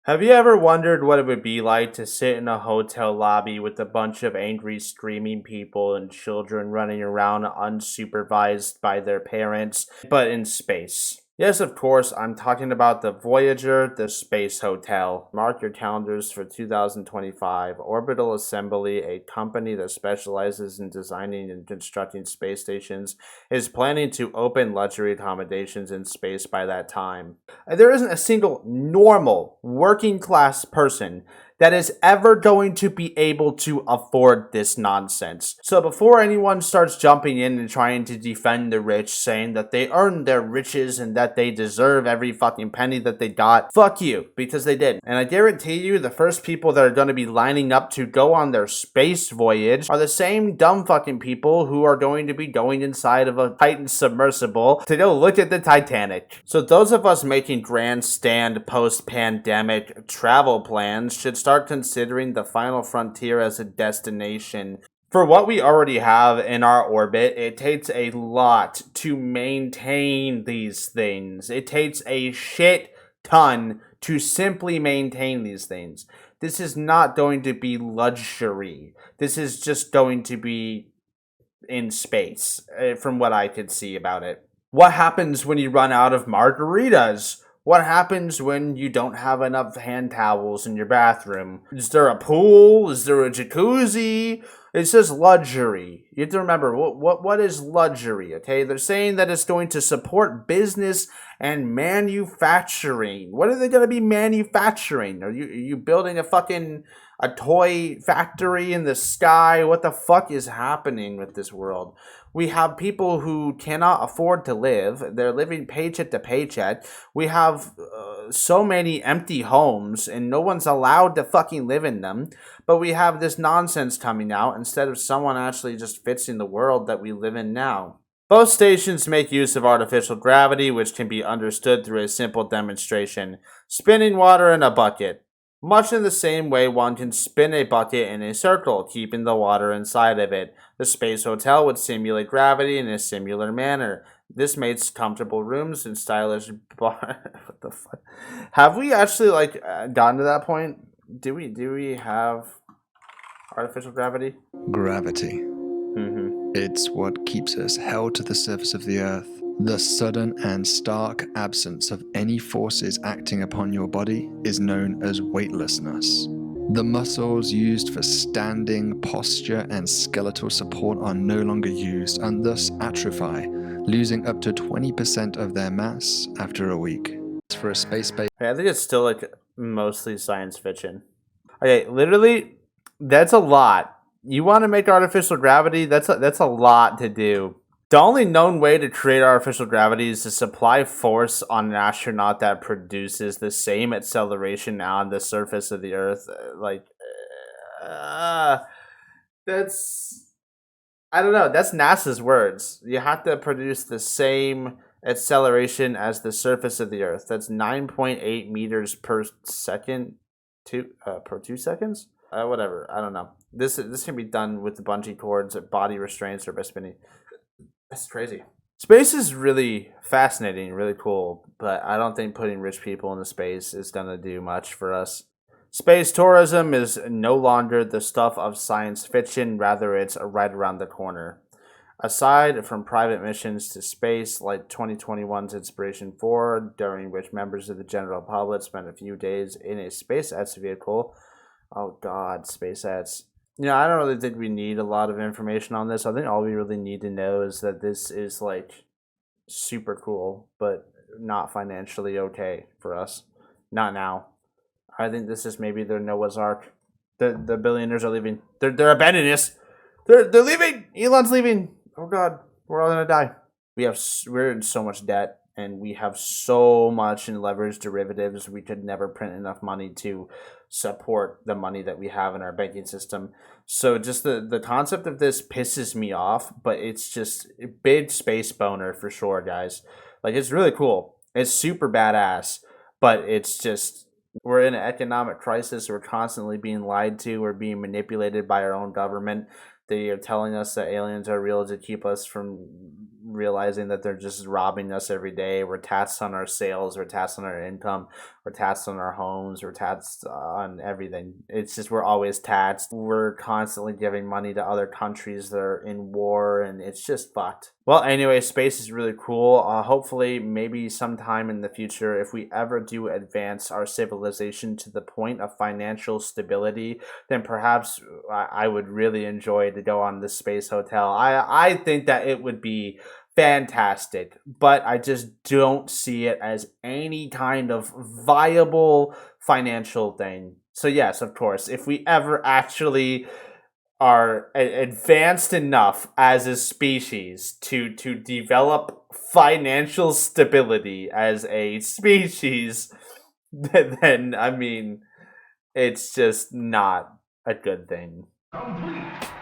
Have you ever wondered what it would be like to sit in a hotel lobby with a bunch of angry, screaming people and children running around unsupervised by their parents, but in space? Yes, of course, I'm talking about the Voyager, the Space Hotel. Mark your calendars for 2025. Orbital Assembly, a company that specializes in designing and constructing space stations, is planning to open luxury accommodations in space by that time. There isn't a single normal working class person that is ever going to be able to afford this nonsense. So before anyone starts jumping in and trying to defend the rich, saying that they earned their riches and that they deserve every fucking penny that they got, fuck you, because they did. And I guarantee you, the first people that are going to be lining up to go on their space voyage are the same dumb fucking people who are going to be going inside of a Titan submersible to go look at the Titanic. So those of us making grandstand post-pandemic travel plans should start considering the final frontier as a destination. For what we already have in our orbit, it takes a lot to maintain these things. It takes a shit ton to simply maintain these things. This is not going to be luxury. This is just going to be in space, from what I could see about it. What happens when you run out of margaritas? What happens when you don't have enough hand towels in your bathroom? Is there a pool? Is there a jacuzzi? It says luxury. You have to remember what is luxury, okay? They're saying that it's going to support business and manufacturing. What are they going to be manufacturing? Are you building a toy factory in the sky? What the fuck is happening with this world? We have people who cannot afford to live. They're living paycheck to paycheck. We have so many empty homes and no one's allowed to fucking live in them. But we have this nonsense coming out instead of someone actually just fixing the world that we live in now. Both stations make use of artificial gravity, which can be understood through a simple demonstration: spinning water in a bucket. Much in the same way one can spin a bucket in a circle, keeping the water inside of it. The space hotel would simulate gravity in a similar manner. This makes comfortable rooms and stylish bar. What the fuck? Have we actually gotten to that point? Do we have artificial gravity? Gravity. Mm-hmm. It's what keeps us held to the surface of the earth. The sudden and stark absence of any forces acting upon your body is known as weightlessness. The muscles used for standing, posture, and skeletal support are no longer used and thus atrophy, losing up to 20% of their mass after a week. For a space-based I think it's still mostly science fiction. Okay, literally, that's a lot. You want to make artificial gravity? That's a lot to do. The only known way to create artificial gravity is to supply force on an astronaut that produces the same acceleration on the surface of the Earth. Uh, that's I don't know. That's NASA's words. You have to produce the same acceleration as the surface of the Earth. That's 9.8 meters per second, per 2 seconds. Whatever. I don't know. This can be done with the bungee cords, body restraints, or by spinning. That's crazy. Space is really fascinating, really cool, but I don't think putting rich people into space is gonna do much for us. Space tourism is no longer the stuff of science fiction, rather, it's right around the corner. Aside from private missions to space, like 2021's Inspiration 4, during which members of the general public spent a few days in a SpaceX vehicle. Oh god, SpaceX. I don't really think we need a lot of information on this. I think all we really need to know is that this is super cool, but not financially okay for us. Not now. I think this is maybe their Noah's Ark. The billionaires are leaving. They're abandoning us. They're leaving. Elon's leaving. Oh god, we're all gonna die. We're in so much debt, and we have so much in leveraged derivatives. We could never print enough money to support the money that we have in our banking system. So just the concept of this pisses me off, but it's just a big space boner for sure, guys. It's really cool. It's super badass, but it's just we're in an economic crisis. We're constantly being lied to. We're being manipulated by our own government. They are telling us that aliens are real to keep us from realizing that they're just robbing us every day. We're taxed on our sales, we're taxed on our income, we're taxed on our homes, we're taxed on everything. It's just we're always taxed. We're constantly giving money to other countries that are in war, and it's just fucked. Well, anyway, space is really cool. Hopefully, maybe sometime in the future, if we ever do advance our civilization to the point of financial stability, then perhaps I would really enjoy to go on this space hotel. I think that it would be fantastic, but I just don't see it as any kind of viable financial thing. So yes, of course, if we ever actually are advanced enough as a species to develop financial stability as a species, then I mean, it's just not a good thing. Complete.